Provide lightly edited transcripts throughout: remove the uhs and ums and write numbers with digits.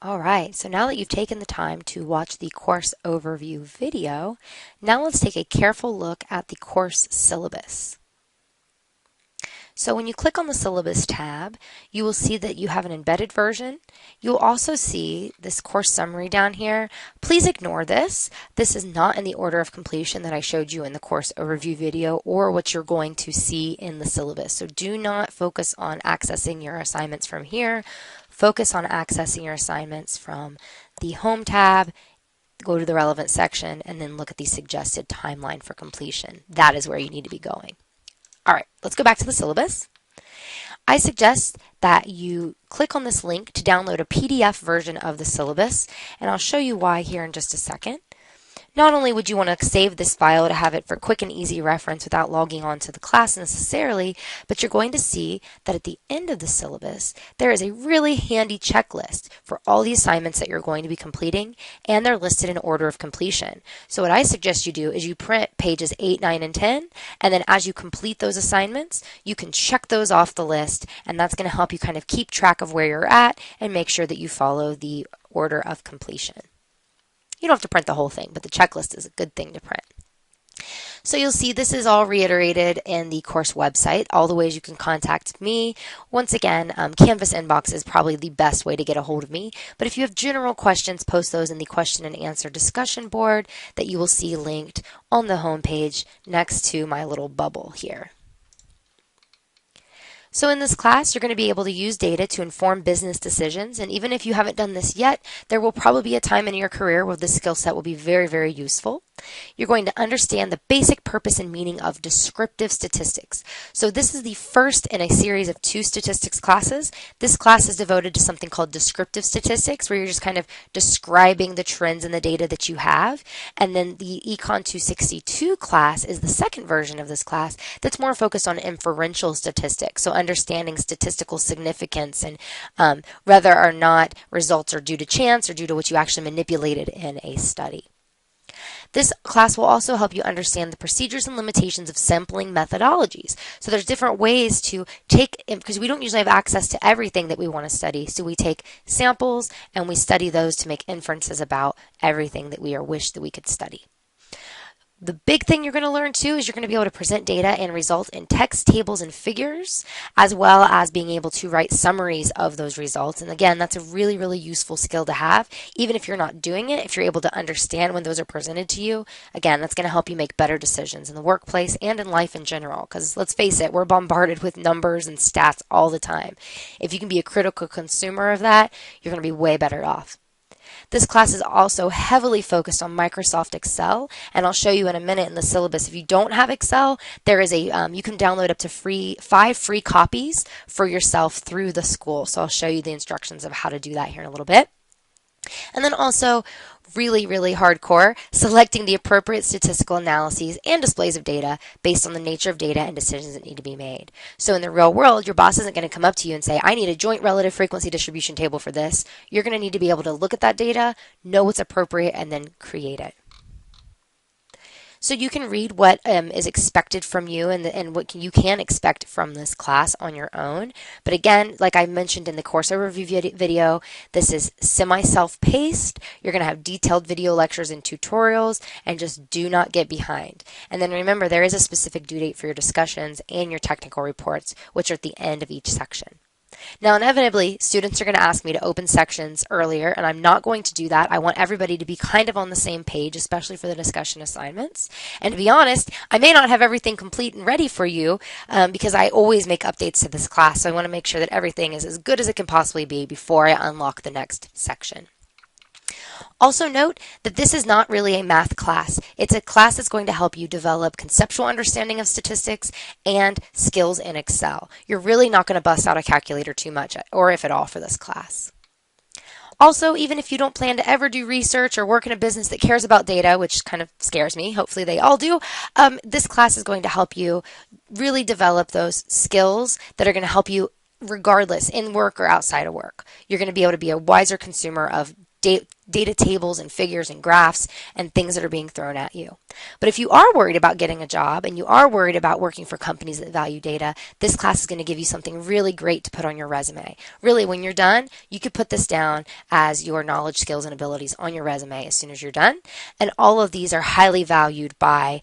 All right, so now that you've taken the time to watch the course overview video, now let's take a careful look at the course syllabus. So when you click on the syllabus tab, you will see that you have an embedded version. You'll also see this course summary down here. Please ignore this. This is not in the order of completion that I showed you in the course overview video or what you're going to see in the syllabus. So do not focus on accessing your assignments from here. Focus on accessing your assignments from the Home tab, go to the relevant section, and then look at the suggested timeline for completion. That is where you need to be going. All right, let's go back to the syllabus. I suggest that you click on this link to download a PDF version of the syllabus, and I'll show you why here in just a second. Not only would you want to save this file to have it for quick and easy reference without logging on to the class necessarily, but you're going to see that at the end of the syllabus, there is a really handy checklist for all the assignments that you're going to be completing, and they're listed in order of completion. So what I suggest you do is you print pages 8, 9, and 10, and then as you complete those assignments, you can check those off the list, and that's going to help you kind of keep track of where you're at and make sure that you follow the order of completion. You don't have to print the whole thing, but the checklist is a good thing to print. So you'll see this is all reiterated in the course website, all the ways you can contact me. Once again, Canvas inbox is probably the best way to get a hold of me. But if you have general questions, post those in the question and answer discussion board that you will see linked on the home page next to my little bubble here. So in this class, you're going to be able to use data to inform business decisions. And even if you haven't done this yet, there will probably be a time in your career where this skill set will be very, very useful. You're going to understand the basic purpose and meaning of descriptive statistics. So this is the first in a series of 2 statistics classes. This class is devoted to something called descriptive statistics, where you're just kind of describing the trends in the data that you have. And then the ECON 262 class is the second version of this class that's more focused on inferential statistics. So understanding statistical significance and whether or not results are due to chance or due to what you actually manipulated in a study. This class will also help you understand the procedures and limitations of sampling methodologies. So there's different ways to take, because we don't usually have access to everything that we want to study. So we take samples and we study those to make inferences about everything that we wish that we could study. The big thing you're going to learn too is you're going to be able to present data and results in text, tables, and figures, as well as being able to write summaries of those results. And again, that's a really, really useful skill to have. Even if you're not doing it, if you're able to understand when those are presented to you, again, that's going to help you make better decisions in the workplace and in life in general. Because let's face it, we're bombarded with numbers and stats all the time. If you can be a critical consumer of that, you're going to be way better off. This class is also heavily focused on Microsoft Excel, and I'll show you in a minute in the syllabus. If you don't have Excel, there is you can download up to 5 free copies for yourself through the school. So I'll show you the instructions of how to do that here in a little bit. And then also, really, really hardcore, selecting the appropriate statistical analyses and displays of data based on the nature of data and decisions that need to be made. So in the real world, your boss isn't going to come up to you and say, I need a joint relative frequency distribution table for this. You're going to need to be able to look at that data, know what's appropriate, and then create it. So you can read what is expected from you and what you can expect from this class on your own. But again, like I mentioned in the course overview video, this is semi-self-paced. You're going to have detailed video lectures and tutorials, and just do not get behind. And then remember, there is a specific due date for your discussions and your technical reports, which are at the end of each section. Now, inevitably, students are going to ask me to open sections earlier, and I'm not going to do that. I want everybody to be kind of on the same page, especially for the discussion assignments. And to be honest, I may not have everything complete and ready for you because I always make updates to this class, so I want to make sure that everything is as good as it can possibly be before I unlock the next section. Also note that this is not really a math class. It's a class that's going to help you develop conceptual understanding of statistics and skills in Excel. You're really not going to bust out a calculator too much, or if at all, for this class. Also, even if you don't plan to ever do research or work in a business that cares about data, which kind of scares me, hopefully they all do, this class is going to help you really develop those skills that are going to help you regardless in work or outside of work. You're going to be able to be a wiser consumer of data tables and figures and graphs and things that are being thrown at you. But if you are worried about getting a job and you are worried about working for companies that value data, this class is going to give you something really great to put on your resume. Really, when you're done, you could put this down as your knowledge, skills, and abilities on your resume as soon as you're done. And all of these are highly valued by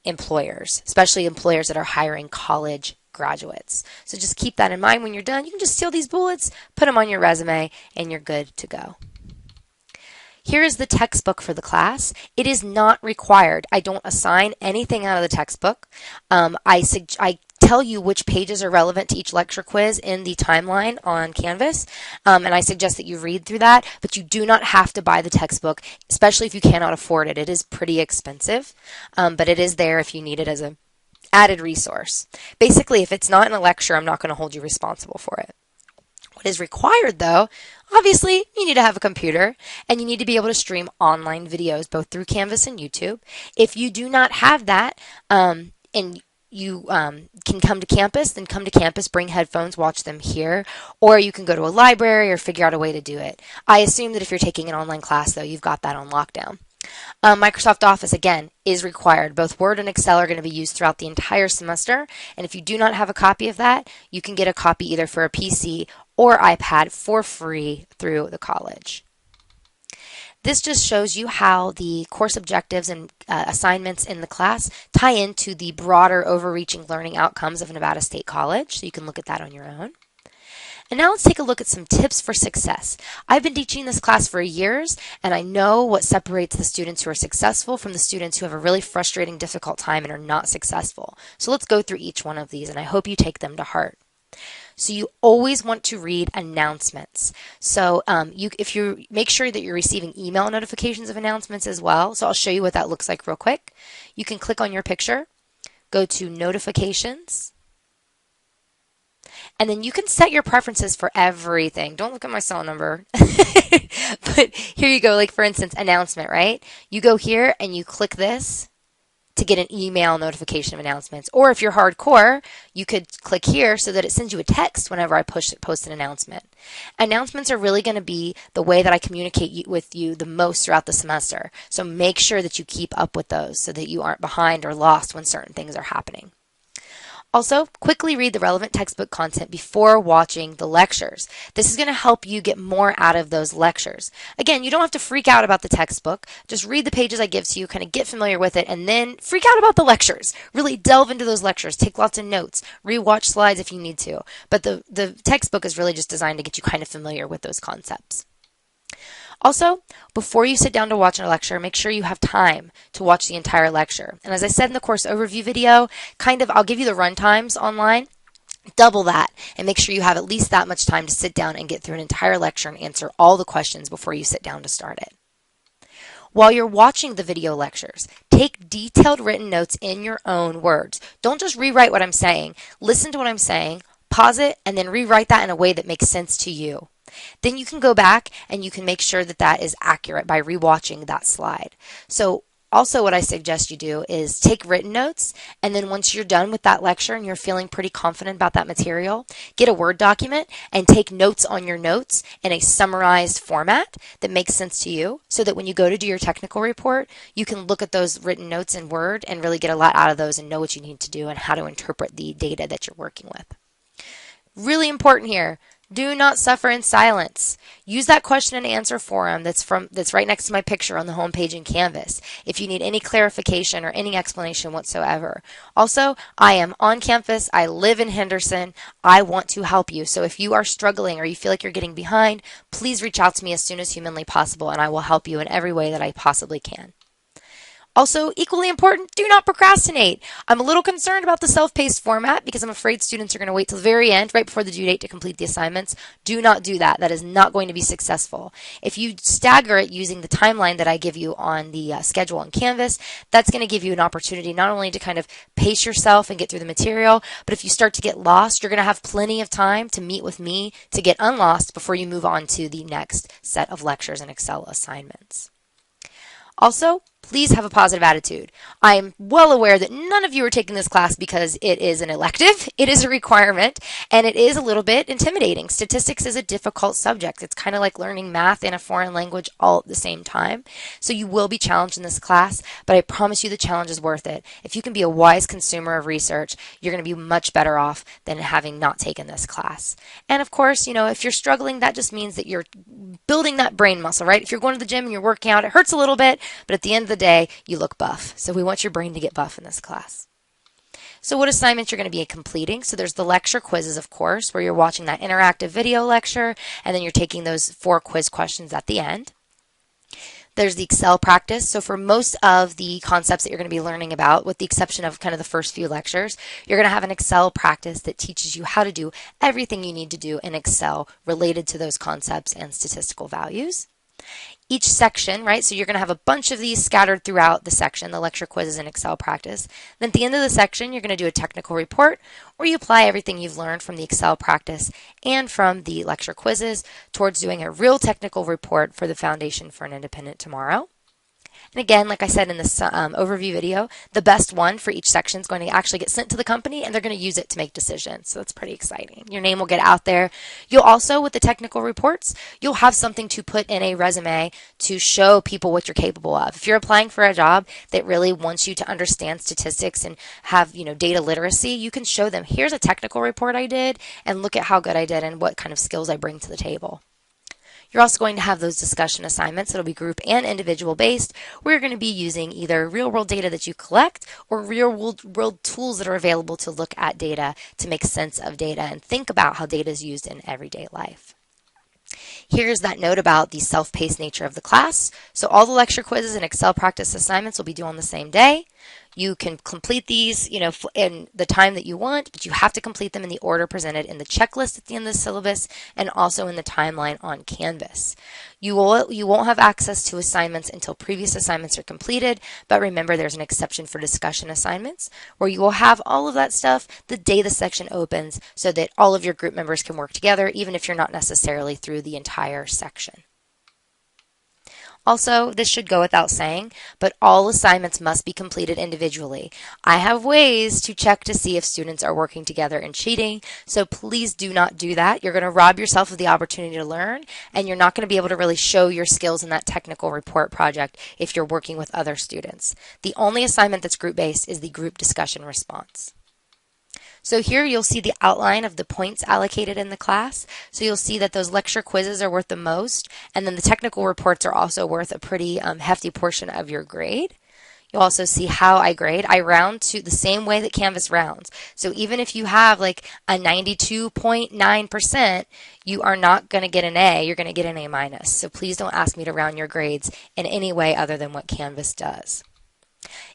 employers, especially employers that are hiring college graduates. So just keep that in mind when you're done. You can just steal these bullets, put them on your resume, and you're good to go. Here is the textbook for the class. It is not required. I don't assign anything out of the textbook. I tell you which pages are relevant to each lecture quiz in the timeline on Canvas, and I suggest that you read through that, but you do not have to buy the textbook, especially if you cannot afford it. It is pretty expensive, but it is there if you need it as an added resource. Basically, if it's not in a lecture, I'm not going to hold you responsible for it. What is required, though, obviously, you need to have a computer and you need to be able to stream online videos both through Canvas and YouTube. If you do not have that and you can come to campus, then come to campus, bring headphones, watch them here, or you can go to a library or figure out a way to do it. I assume that if you're taking an online class, though, you've got that on lockdown. Microsoft Office, again, is required. Both Word and Excel are going to be used throughout the entire semester, and if you do not have a copy of that, you can get a copy either for a PC or iPad for free through the college. This just shows you how the course objectives and assignments in the class tie into the broader overreaching learning outcomes of Nevada State College, so you can look at that on your own. And now let's take a look at some tips for success. I've been teaching this class for years, and I know what separates the students who are successful from the students who have a really frustrating, difficult time and are not successful. So let's go through each one of these, and I hope you take them to heart. So you always want to read announcements. So if you make sure that you're receiving email notifications of announcements as well. So I'll show you what that looks like real quick. You can click on your picture, go to notifications, and then you can set your preferences for everything. Don't look at my cell number. But here you go, like for instance, announcement, right? You go here and you click this to get an email notification of announcements. Or if you're hardcore, you could click here so that it sends you a text whenever I post an announcement. Announcements are really going to be the way that I communicate with you the most throughout the semester. So make sure that you keep up with those so that you aren't behind or lost when certain things are happening. Also, quickly read the relevant textbook content before watching the lectures. This is going to help you get more out of those lectures. Again, you don't have to freak out about the textbook. Just read the pages I give to you, kind of get familiar with it, and then freak out about the lectures. Really delve into those lectures. Take lots of notes. Rewatch slides if you need to. But the textbook is really just designed to get you kind of familiar with those concepts. Also, before you sit down to watch a lecture, make sure you have time to watch the entire lecture. And as I said in the course overview video, I'll give you the run times online. Double that and make sure you have at least that much time to sit down and get through an entire lecture and answer all the questions before you sit down to start it. While you're watching the video lectures, take detailed written notes in your own words. Don't just rewrite what I'm saying. Listen to what I'm saying, pause it, and then rewrite that in a way that makes sense to you. Then you can go back and you can make sure that that is accurate by rewatching that slide. So also what I suggest you do is take written notes, and then once you're done with that lecture and you're feeling pretty confident about that material, get a Word document and take notes on your notes in a summarized format that makes sense to you so that when you go to do your technical report, you can look at those written notes in Word and really get a lot out of those and know what you need to do and how to interpret the data that you're working with. Really important here. Do not suffer in silence. Use that question and answer forum that's right next to my picture on the home page in Canvas if you need any clarification or any explanation whatsoever. Also, I am on campus. I live in Henderson. I want to help you. So if you are struggling or you feel like you're getting behind, please reach out to me as soon as humanly possible, and I will help you in every way that I possibly can. Also, equally important, do not procrastinate. I'm a little concerned about the self-paced format because I'm afraid students are going to wait till the very end, right before the due date, to complete the assignments. Do not do that. That is not going to be successful. If you stagger it using the timeline that I give you on the schedule on Canvas, that's going to give you an opportunity not only to kind of pace yourself and get through the material, but if you start to get lost, you're going to have plenty of time to meet with me to get unlost before you move on to the next set of lectures and Excel assignments. Also, Please have a positive attitude. I'm well aware that none of you are taking this class because it is an elective. It is a requirement, and it is a little bit intimidating. Statistics is a difficult subject. It's kind of like learning math in a foreign language all at the same time. So you will be challenged in this class, but I promise you the challenge is worth it. If you can be a wise consumer of research, you're going to be much better off than having not taken this class. And of course, if you're struggling, that just means that you're building that brain muscle, right? If you're going to the gym and you're working out, it hurts a little bit, but at the end of the day, you look buff. So we want your brain to get buff in this class. So what assignments you're going to be completing? So there's the lecture quizzes, of course, where you're watching that interactive video lecture, and then you're taking those 4 quiz questions at the end. There's the Excel practice. So for most of the concepts that you're going to be learning about, with the exception of kind of the first few lectures, you're going to have an Excel practice that teaches you how to do everything you need to do in Excel related to those concepts and statistical values. Each section, right, so you're going to have a bunch of these scattered throughout the section, the lecture quizzes and Excel practice. Then at the end of the section, you're going to do a technical report where you apply everything you've learned from the Excel practice and from the lecture quizzes towards doing a real technical report for the Foundation for an Independent Tomorrow. And again, like I said in this overview video, the best one for each section is going to actually get sent to the company, and they're going to use it to make decisions. So that's pretty exciting. Your name will get out there. You'll also, with the technical reports, you'll have something to put in a resume to show people what you're capable of. If you're applying for a job that really wants you to understand statistics and have, data literacy, you can show them, here's a technical report I did, and look at how good I did and what kind of skills I bring to the table. You're also going to have those discussion assignments. It'll be group and individual based, where you're going to be using either real world data that you collect or real world tools that are available to look at data, to make sense of data and think about how data is used in everyday life. Here's that note about the self-paced nature of the class. So all the lecture quizzes and Excel practice assignments will be due on the same day. You can complete these, in the time that you want, but you have to complete them in the order presented in the checklist at the end of the syllabus and also in the timeline on Canvas. You won't have access to assignments until previous assignments are completed, but remember there's an exception for discussion assignments where you will have all of that stuff the day the section opens so that all of your group members can work together, even if you're not necessarily through the entire section. Also, this should go without saying, but all assignments must be completed individually. I have ways to check to see if students are working together and cheating, so please do not do that. You're going to rob yourself of the opportunity to learn, and you're not going to be able to really show your skills in that technical report project if you're working with other students. The only assignment that's group-based is the group discussion response. So here you'll see the outline of the points allocated in the class. So you'll see that those lecture quizzes are worth the most, and then the technical reports are also worth a pretty hefty portion of your grade. You'll also see how I grade. I round to the same way that Canvas rounds. So even if you have like a 92.9%, you are not going to get an A, you're going to get an A-. So please don't ask me to round your grades in any way other than what Canvas does.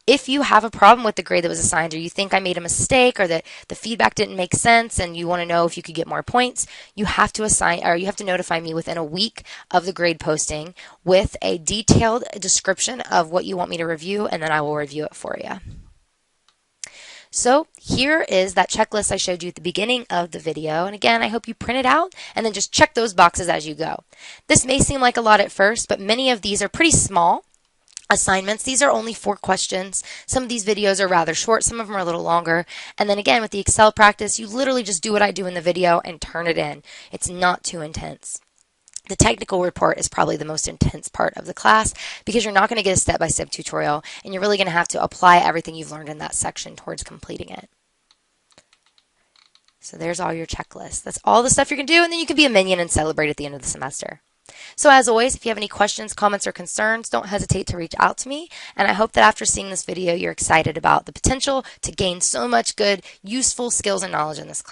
If you have a problem with the grade that was assigned, or you think I made a mistake, or that the feedback didn't make sense and you want to know if you could get more points, you have to notify me within a week of the grade posting with a detailed description of what you want me to review, and then I will review it for you. So here is that checklist I showed you at the beginning of the video. And again, I hope you print it out and then just check those boxes as you go. This may seem like a lot at first, but many of these are pretty small assignments. These are only 4 questions. Some of these videos are rather short. Some of them are a little longer. And then again, with the Excel practice, you literally just do what I do in the video and turn it in. It's not too intense. The technical report is probably the most intense part of the class because you're not going to get a step-by-step tutorial, and you're really going to have to apply everything you've learned in that section towards completing it. So there's all your checklists. That's all the stuff you can do, and then you can be a minion and celebrate at the end of the semester. So as always, if you have any questions, comments, or concerns, don't hesitate to reach out to me. And I hope that after seeing this video, you're excited about the potential to gain so much good, useful skills and knowledge in this class.